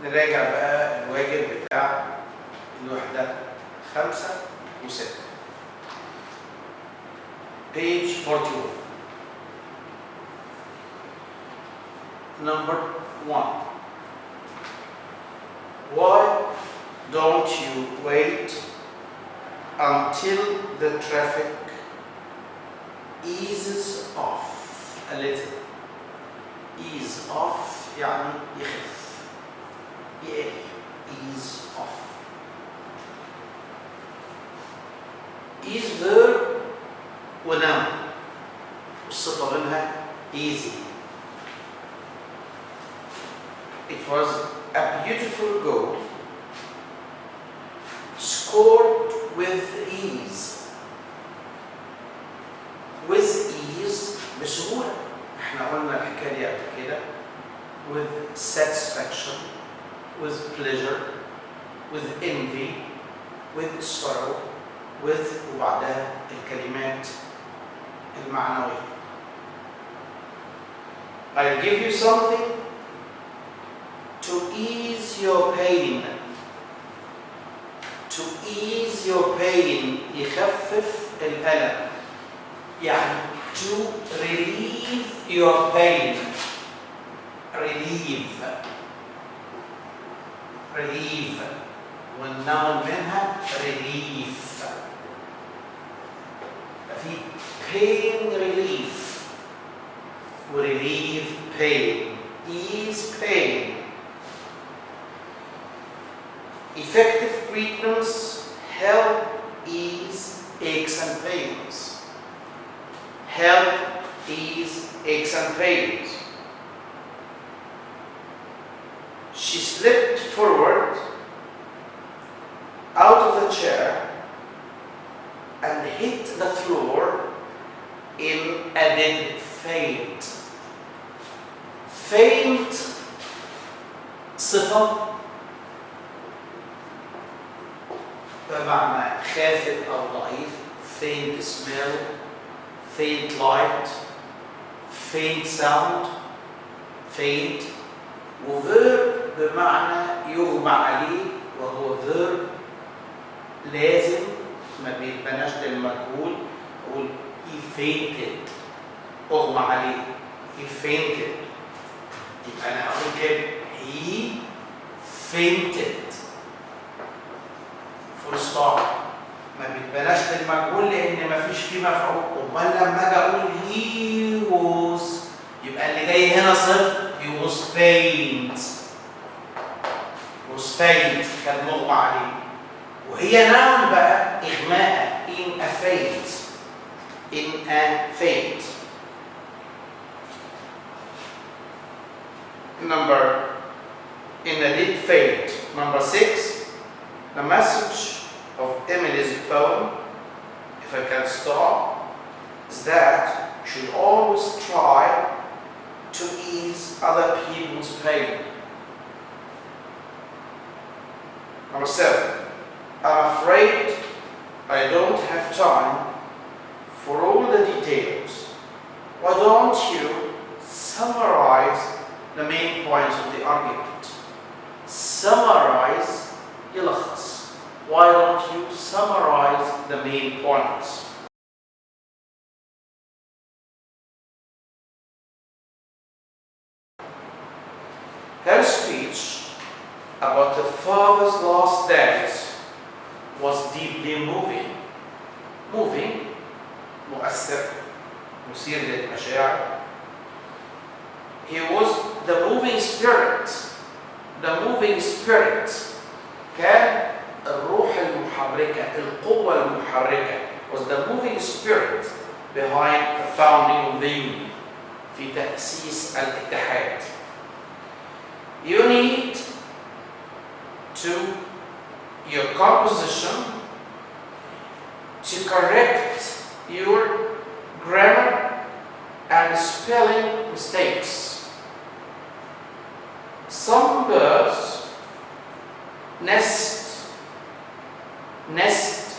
نراجع بقى الواجب بتاع الوحدة 5 و6. Page 41. Number 1. Why don't you wait until the traffic eases off a little? Ease off يعني يخف، يقل. Ease off. Ease verb ونوم، والصفة منها easy. It was a beautiful goal scored with ease. With ease بسهولة. احنا قلنا الحكاية دي قبل كده. With satisfaction, with pleasure, with envy, with sorrow, with وبعدها الكلمات المعنوية. I'll give you something to ease your pain. To ease your pain يخفف الألم. يعني to relieve your pain. Relieve. Relieve. والنون منها relief. في pain relief و relieve pain. Ease pain. Effective treatments help ease aches and pains. Help ease aches and pains. She slipped forward out of the chair and hit the floor in a dead faint. Faint صفة بمعنى خافت أو ضعيف. Faint smell, faint light, faint sound, faint. وverb بمعنى يغمى عليه، وهو verb لازم ما بيتبناش للمجهول. أقول he fainted، أغمى عليه، he fainted. يبقى أنا هقول كده he fainted. فول ستوب. ما بيتبناش للمجهول لأن ما فيش فيه مفعول. أمال لما أجي أقول he was يبقى اللي جاي هنا صفر. he was faint. was faint كان مغمى عليه. وهي noun بقى إغماء in a faint. in a faint. In a dead faint. Number 6. The message of Emily's poem, if I can stop, is that you should always try to ease other people's pain. Number 7. I'm afraid I don't have time for all the details. Why don't you summarize the main points of the argument? Summarize يلخص. Why don't you summarize the main points? Her speech about the father's last days was deeply moving. Moving مؤثر، مثير للمشاعر. He was the moving spirit. The moving spirit كان الروح المحركة، القوة المحركة. Was the moving spirit behind the founding of the union. في تأسيس الاتحاد. You need to your composition to correct your grammar and spelling mistakes. Some birds nest. Nest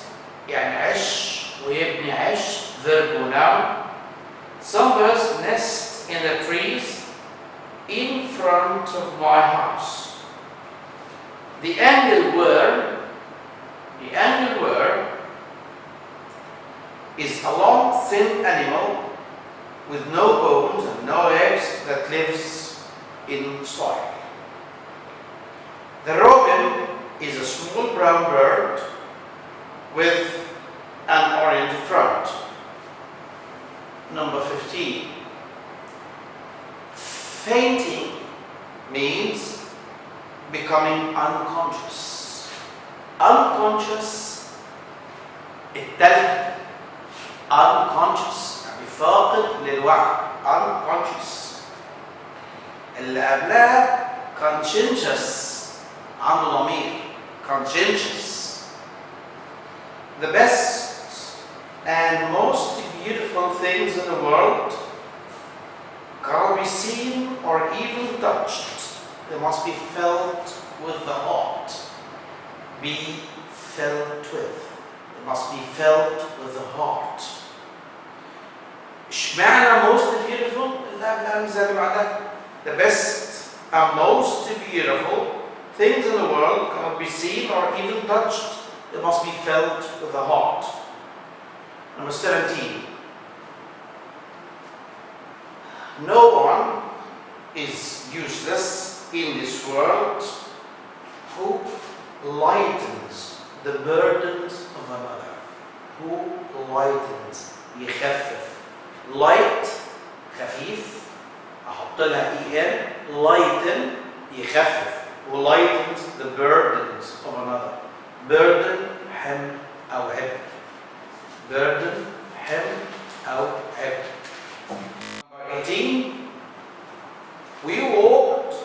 يعني عش ويبني عش verb noun. Some birds nest in the trees in front of my house. The angleworm is a long, thin animal with no bones and no legs that lives in soil. The robin is a small brown bird with an orange front. Number 15. Fainting means becoming unconscious. Unconscious التلج unconscious يعني فاقد للوعي unconscious. اللي قبلها conscientious عنده ضمير conscientious. The best and most beautiful things in the world cannot be seen or even touched. They must be felt with the heart. Be felt with. They must be felt with the heart. اشمعنى most beautiful؟ The best and most beautiful things in the world cannot be seen or even touched. They must be felt with the heart. Number 17. No one is useless in this world who lightens the burdens of another. Who lightens يخفف. Light خفيف أحط لها EN lighten يخفف who lightens the burdens of another. Burden حمل أو عبء. Burden حمل أو عبء. 18. We walked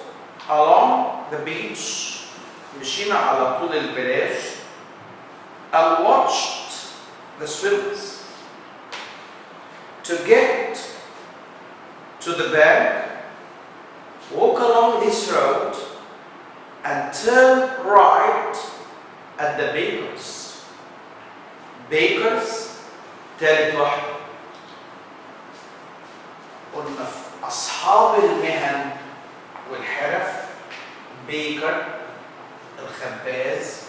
along the beach مشينا على طول البلاج and watched the swimmers. To get to the bank, walk along this road and turn right at the bakers. Bakers تالت واحدة. قلنا في أصحاب المهن والحرف بيكر الخباز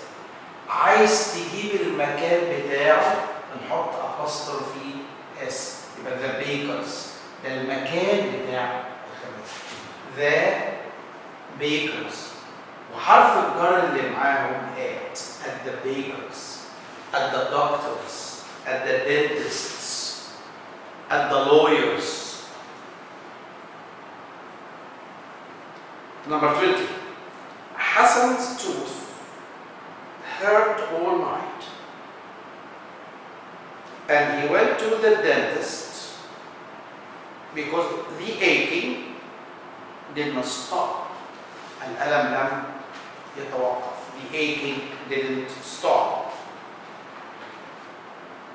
عايز تجيب المكان بتاعه نحط apostrophe اس يبقى the bakers ده المكان بتاع الخباز. The bakers وحرف الجر اللي معاهم at the bakers, at the doctors, at the dentists, at the lawyers. Number 20. Hassan's tooth hurt all night and he went to the dentist because the aching did not stop. الألم لم يتوقف. The aching didn't stop.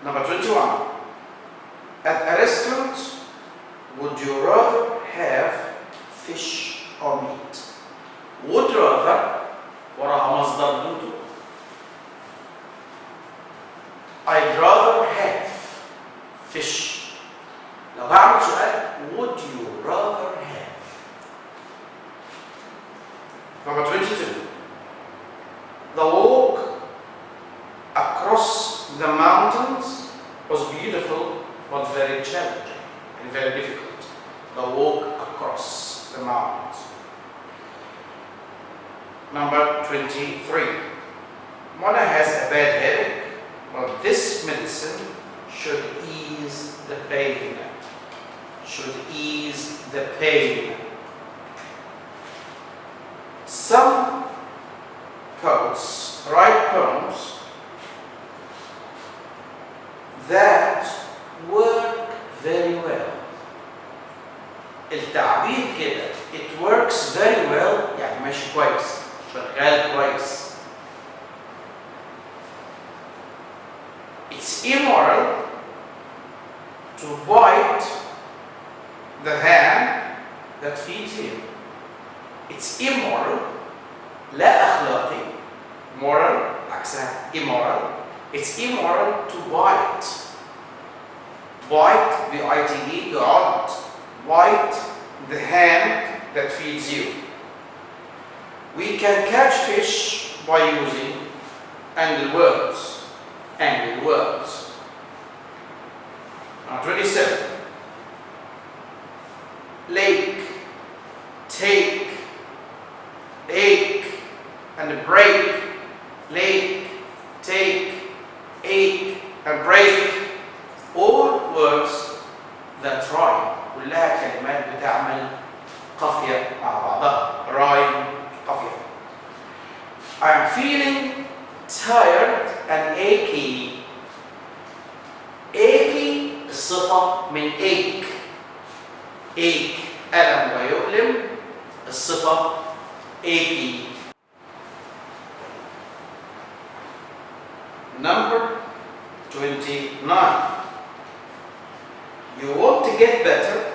Number 21. At a restaurant, would you rather have fish or meat? Would rather وراها مصدر دوتو. I'd rather have fish. لو هعمل سؤال would you rather have? Number 22. The walk across the mountains was beautiful but very challenging and very difficult. The walk across the mountains. Number 23. Mona has a bad headache, but this medicine should ease the pain. Should ease the pain. Some poets write poems that work very well. التعبير كده it works very well يعني ماشي كويس شغال كويس. It's immoral to bite the hand that feeds you. It's immoral لا أخلاقي moral عكسها immoral. It's immoral to bite B-I-T-E يعض bite the hand that feeds you. We can catch fish by using angle words. Angle words. Now 27. Lake, take, ache, and break. Lake, take, ache, and break. All words that rhyme. كلها كلمات بتعمل قافية مع بعضها. Rhyme, قافية. I'm feeling tired and achy. Achy الصفة من ache. ache ألم ويؤلم. الصفة achy. Number 29. You want to get better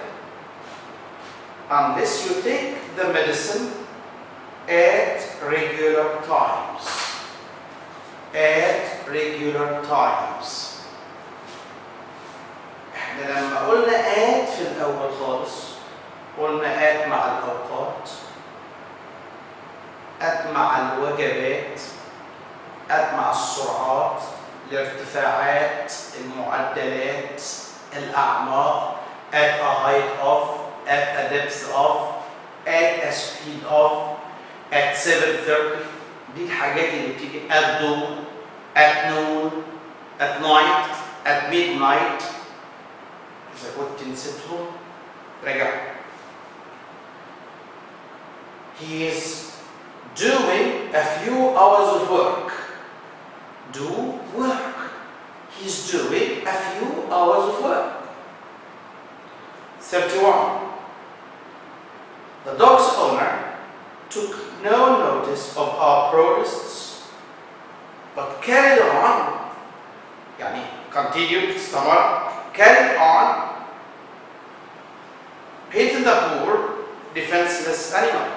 unless you take the medicine at regular times. At regular times. احنا لما قلنا at في الأول خالص قلنا at مع الأوقات، at مع الوجبات، at مع السرعات، الارتفاعات، المعدلات، الأعماق، at a height of, at a depth of, at a speed of, at 7:30. دي الحاجات اللي بتيجي at dawn, at noon, at night, at midnight. إذا كنت نسيتهم رجع. He is doing a few hours of work. Do work. He's doing a few hours of work. 31. The dog's owner took no notice of our protests, but carried on, يعني continued, استمر, carried on, hating the poor, defenseless animal.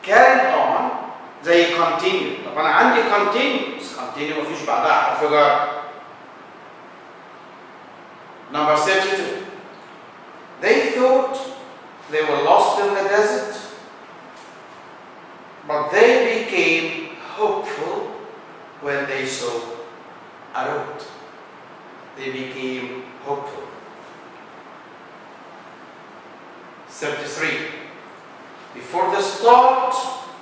Carried on زي continue. طب أنا عندي continue مفيش بعدها حرف جر. Number 32. They thought they were lost in the desert, but they became hopeful when they saw a road. They became hopeful. 33. Before the start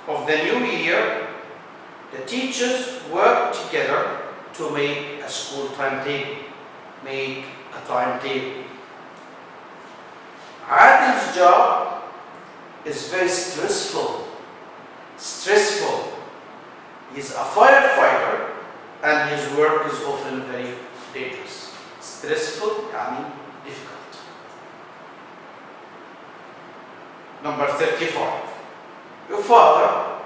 of the new year, the teachers worked together to make a school timetable. Make a timetable. Adil's job is very stressful. Stressful. He's a firefighter and his work is often very dangerous. Stressful, يعني difficult. Number 35. Your father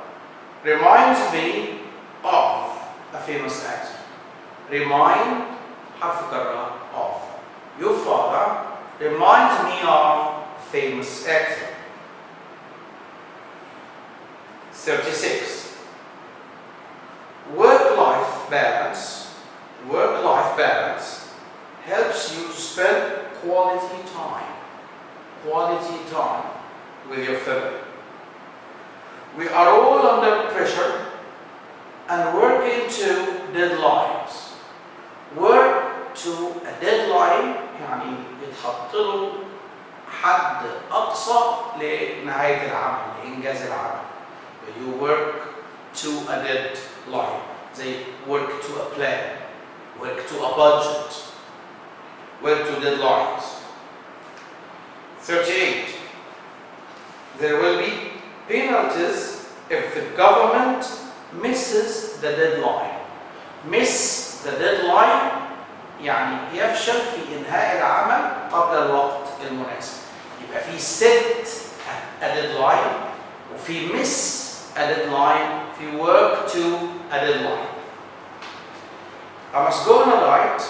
reminds me of a famous actor. Remind, حرف جر of. Your father reminds me of a famous actor. 36. Work-life balance helps you to spend quality time with your family. We are all under pressure and working to deadlines. Work to a deadline يعني يتحط له حد أقصى لنهاية العمل، لإنجاز العمل. You work to a deadline. They work to a plan, work to a budget, work to deadlines. 38. There will be penalties if the government misses the deadline. Miss the deadline يعني يفشل في إنهاء العمل قبل الوقت المناسب. يبقى في set a deadline وفي miss a deadline, في work to a deadline. I must go on a diet.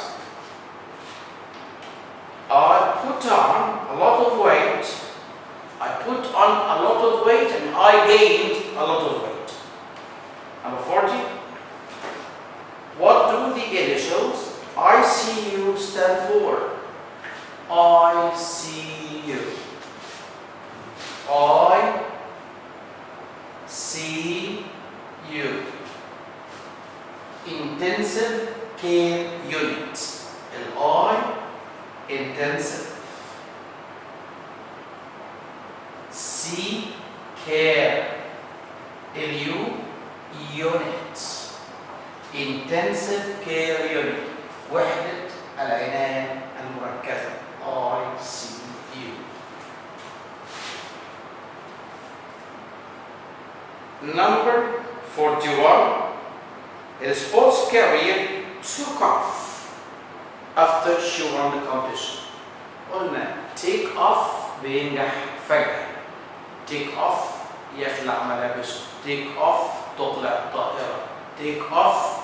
I put on a lot of weight. I put on a lot of weight and I gained a lot of weight. Number 40. What do the initials ICU stand for? ICU. intensive care unit. I intensive. C care. U unit. intensive care unit. وحدة العناية المركزة. ICU. Number 41. A sports career took off after she won the competition. قلنا take off بينجح فجأة. take off يخلع ملابسه. take off تقلع الطائرة. take off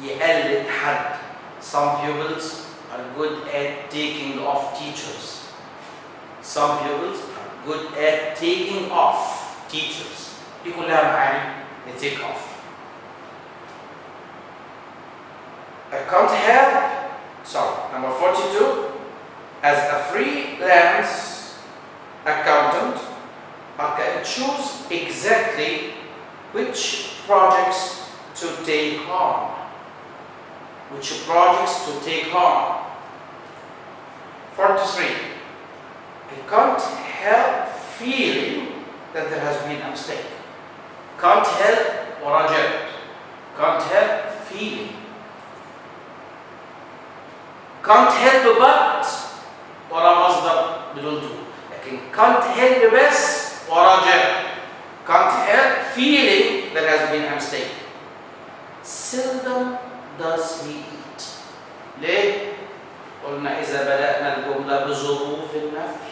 يقلد حد. Some pupils are good at taking off teachers. Some pupils are good at taking off teachers. دي كلها معاني take off. I can't help, number 42, as a freelance accountant, I can choose exactly which projects to take on. Which projects to take on. 43, I can't help feeling that there has been a mistake. Can't help ورجعت. Can't help feeling. can't help but ورا مصدر بدون to. لكن can't help بس وراجع. can't help feeling there has been a mistake. seldom does he eat. ليه؟ قلنا إذا بدأنا الجملة بظروف النفي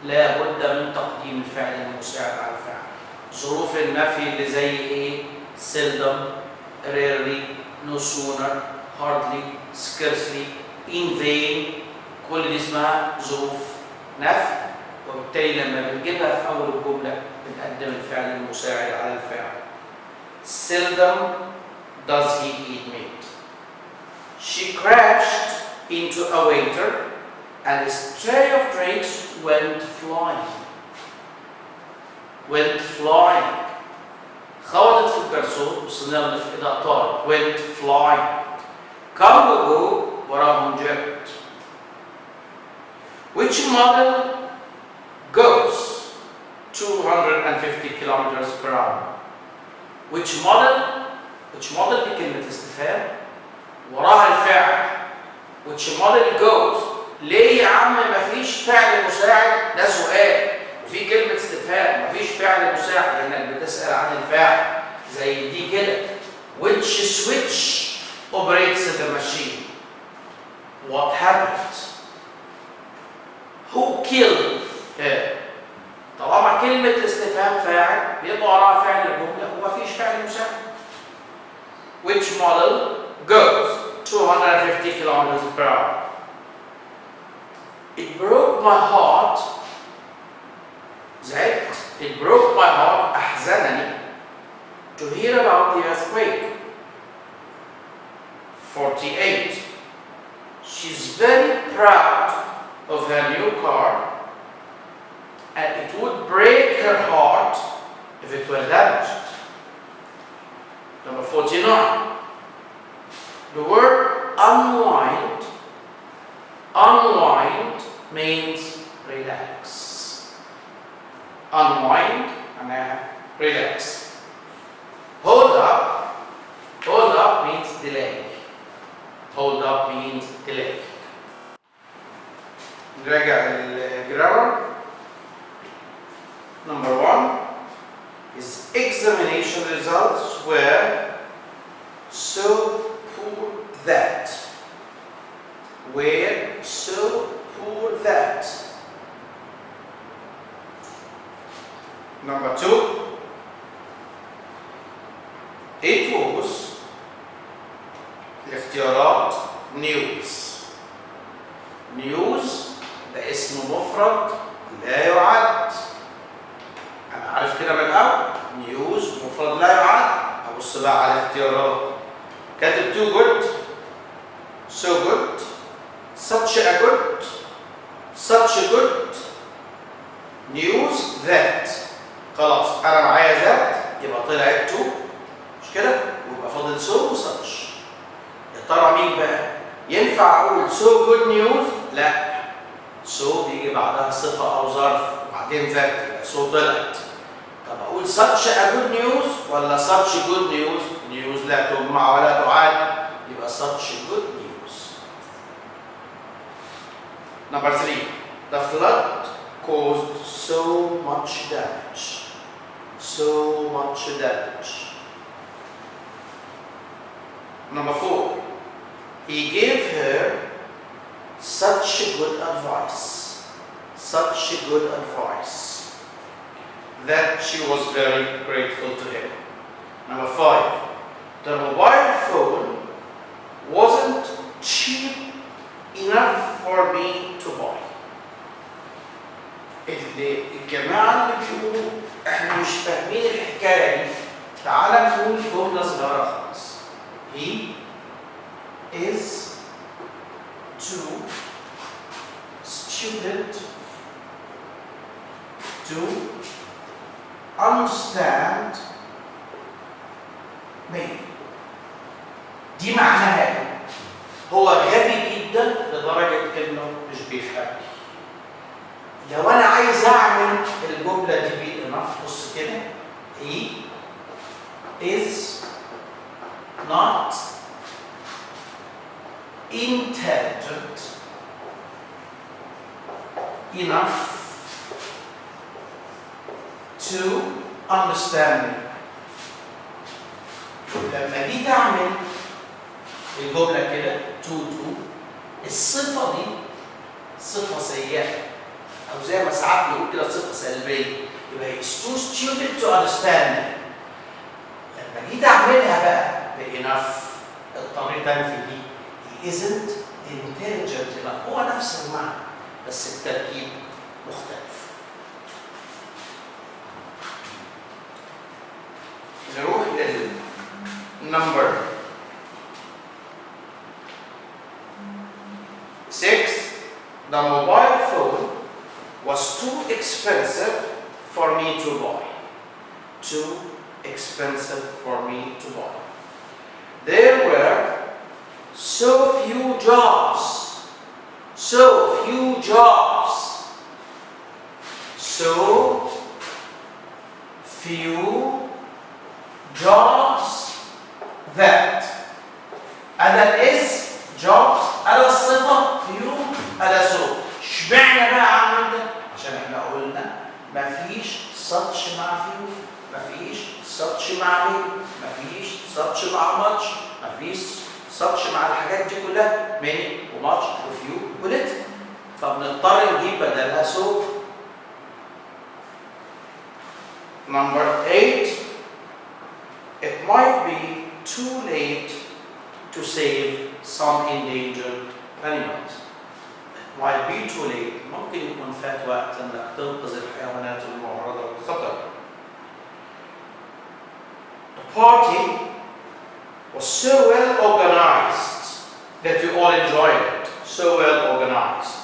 لا بد من تقديم الفعل المساعد على الفعل. ظروف النفي اللي زي إيه؟ seldom, rarely, no sooner, hardly, scarcely, in vain. كل دي اسمها ظروف نفي، وبالتالي لما بنجيبها في أول الجملة بنقدم الفعل المساعد على الفعل. seldom does he eat meat. She crashed into a waiter and a tray of drinks went flying. went flying. خبطت في الجرسون وصلنا في إيدها طارت. went flying. come وجو وراهم jet. Which model goes 250 kilometers per hour? Which model دي كلمة استفهام وراها الفعل. which model goes. ليه يا عم مفيش فعل مساعد؟ ده سؤال وفي كلمة استفهام مفيش فعل مساعد لأنك بتسأل عن الفاعل. زي دي كده which switch operates the machine. what happened? who killed her? طالما كلمة الاستفهام فاعل بيبقى وراها فعل الجملة ومفيش فعل مساعد. which model goes 250 kilometers per hour? It broke my heart. زعلت. It broke my heart. أحزنني to hear about the earthquake. 48. She's very proud of her new car, and it would break her heart if it were damaged. Number 49. The word unwind. Unwind means relax. Unwind and relax. Hold up. Hold up means delay. Hold up means delay. نراجع الجرامر. Number 1 is examination results were so poor that. Were so poor that. Number 2, it was الاختيارات news. news ده اسم مفرد لا يعد. أنا عارف كده من الأول news مفرد لا يعد. أبص بقى على الاختيارات. كاتب too good, so good, such a good, such a good, news that. خلاص أنا معايا that يبقى طلعت to مش كده؟ ويبقى فاضل so و such. ينفع أقول so good news؟ لا. so بيجي بعدها صفة أو ظرف وبعدين ذات يبقى so طلعت. طب أقول such a good news ولا such good news؟ news لا تجمع ولا تعاد يبقى such good news. Number 3. The flood caused so much damage. So much damage. Number 4. He gave her such good advice. Such good advice that she was very grateful to him. Number 5. The mobile phone wasn't cheap enough for me to buy. الجماعة اللي بيقولوا احنا مش فاهمين الحكاية دي، تعال نقول جملة صغيرة خالص. He is too stupid to understand me. دي معناها ايه؟ هو غبي جدا لدرجة انه مش بيفهمني. لو انا عايز اعمل الجملة دي بإناف بص كده he is not intelligent enough to understand me. لما جيت اعمل الجمله كده to الصفه دي صفه سيئه او زي ما ساعات بنقول كده صفه سلبيه يبقى he is too stupid to understand me. لما جيت اعملها بقى بإناف اضطريت انفي دي he isn't intelligent enough. هو نفس المعنى بس التركيب مختلف. نروح للنمبر 6. The mobile phone was too expensive for me to buy. Too expensive for me to buy. There were so few jobs. So few jobs. So few jobs that أداة is jobs أداة الصفة few أداة so. اشمعنى بقى عمل ده؟ عشان احنا قلنا مفيش such مع few، مفيش such مع me، مفيش such مع much، مفيش such مع الحاجات دي كلها many و much و few و little، فبنضطر نجيب بدلها so. Number 8. It might be too late to save some endangered animals. It might be too late. ممكن يكون فات وقت انك تنقذ الحيوانات المعرضة للخطر. The party was so well organized that we all enjoyed it. So well organized.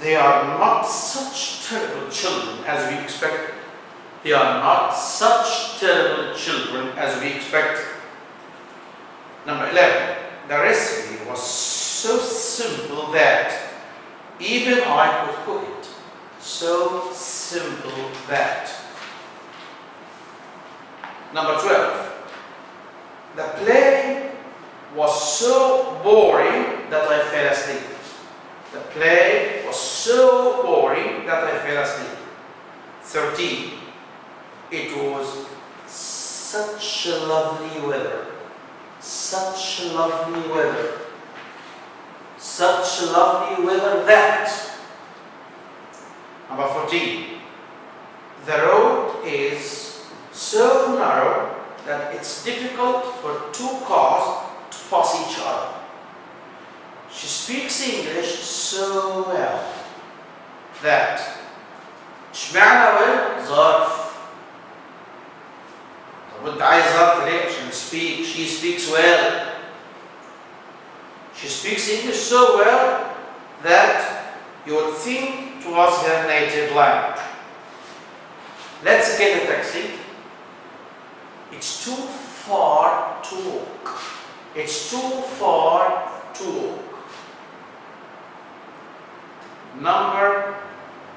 They are not such terrible children as we expected. They are not such terrible children as we expected. Number 11. The recipe was so simple that even I could cook it. So simple that. Number 12. The play was so boring that I fell asleep. The play was so boring that I fell asleep. 13. It was such lovely weather. Such lovely weather. Such lovely weather that. Number 14. The road is so narrow that it's difficult for two cars to pass each other. She speaks English so well that. اشمعنى well؟ ظرف. طب وانت عايز ظرف ليه؟ عشان she speaks well. She speaks English so well that you would think it was her native language. Let's get a taxi. It's too far to walk. It's too far to walk. Number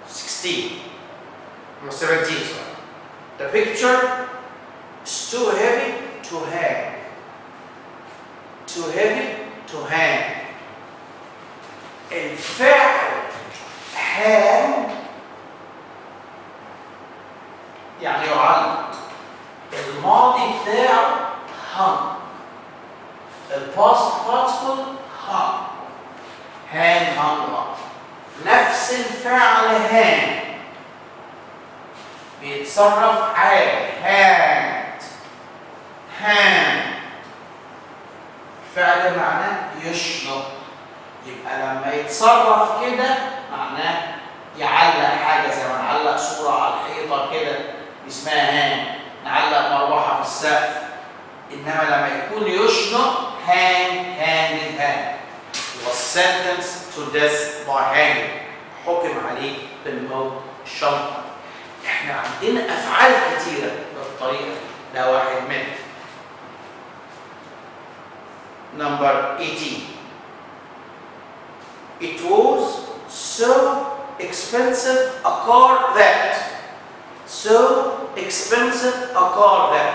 16. Number 17, sorry. The picture is too heavy to hang. Too heavy to hang. الفعل hang يعني يعلق. الماضي بتاعه hung. الباست participle hung. hang hung up. نفس الفعل hang بيتصرف عادي. hanged. hang فعل معناه يشنق. يبقى لما يتصرف كده معناه يعلق حاجه، زي ما نعلق صوره على الحيطه كده اسمها هان، نعلق مروحه في السقف. انما لما يكون يشنق hang. was sentenced to death by hanging. حكم عليه بالموت الشنقة. احنا عندنا افعال كتيره بالطريقه دي، ده واحد منهم. Number 18. It was so expensive a car that. So expensive a car that.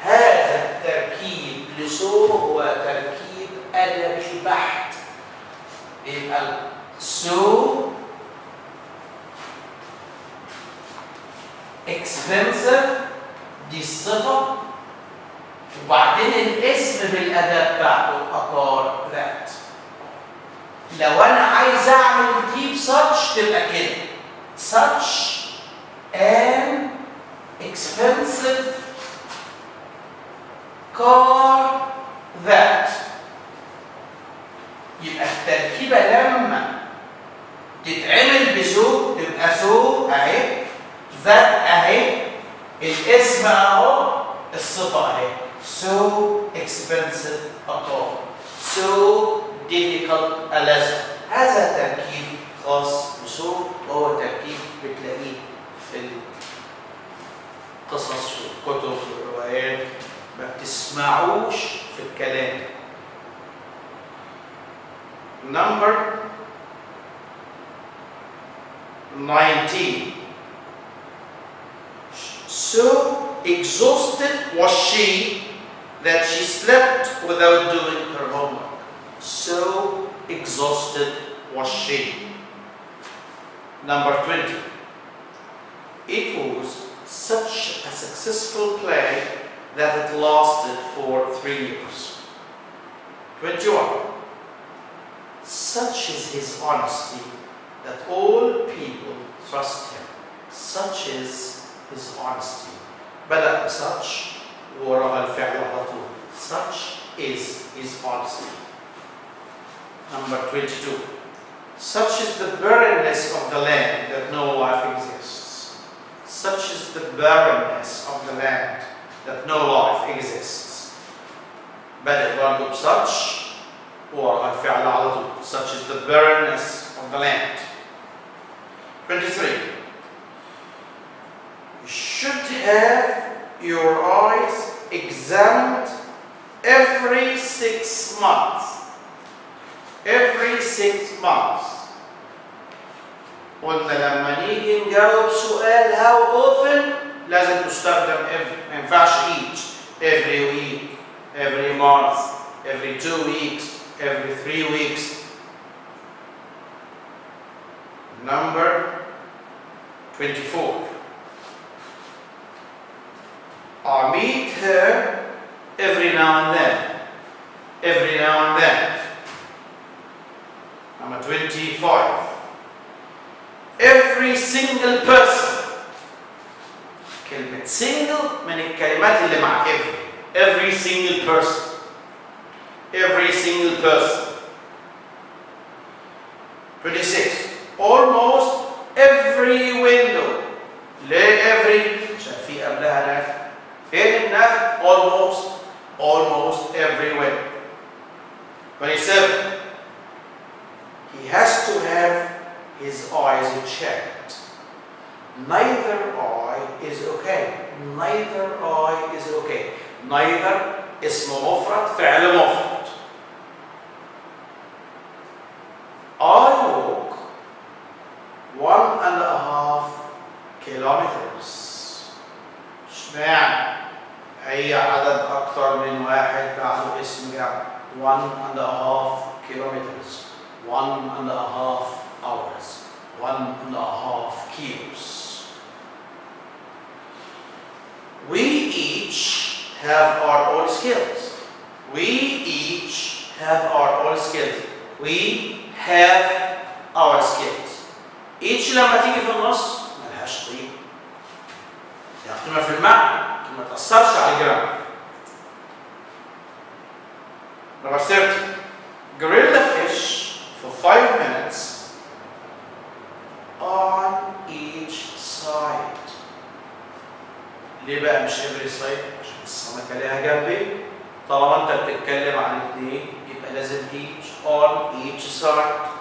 هذا التركيب لسو هو تركيب أدبي بحت. يبقى so expensive دي الصفة، وبعدين الاسم بالأداة بتاعته a car that. لو أنا عايز أعمل deep such تبقى كده such an expensive car that. يبقى التركيبة لما تتعمل بسو تبقى سو أهي، that أهي، الاسم أهو، الصفة أهي. So expensive a car. So difficult a lesson. هذا تركيب خاص بسو، وهو تركيب بتلاقيه في القصص والكتب والروايات، ما بتسمعوش في الكلام. Number 19. So exhausted was she that she slept without doing her homework. So exhausted was she. Number 20. It was such a successful play that it lasted for 3 years. 21. Such is his honesty that all people trust him. Such is his honesty. بدأ such وراء الفعل على طول. Such is his honesty. Number 22. Such is the barrenness of the land that no life exists. Such is the barrenness of the land that no life exists. بدأ برضه such وراء الفعل على طول. Such is the barrenness of the land. 23. You should have your eyes examined every 6 months. Every 6 months. قلنا لما نيجي نجاوب سؤال how often لازم تستخدم every. ما ينفعش each. Every week, every month, every 2 weeks, every 3 weeks. Number 24. I meet her every now and then. Every now and then. Number 25. Every single person. كلمة single من الكلمات اللي مع every. Every single person. Every single person. 26. Almost every window. ليه every؟ عشان في قبلها نافع. فين النافع؟ almost every window. 27. He has to have his eyes checked. Neither eye is okay. Neither eye is okay. Neither اسم مفرد فعل مفرد. أي عدد أكثر من واحد بعده اسم جمع. 1.5 kilometers, 1.5 hours, 1.5 kilos. We each have our own skills. We each have our own skills. We have our skills. each لما تيجي في النص ملهاش قيمة. يعني قيمة في المعنى، ما تأثرش على الجرامر. Number 30. Grill the fish for 5 minutes on each side. ليه بقى مش every side؟ عشان السمكة ليها جنبين. طالما أنت بتتكلم عن 2 يبقى لازم each on each side.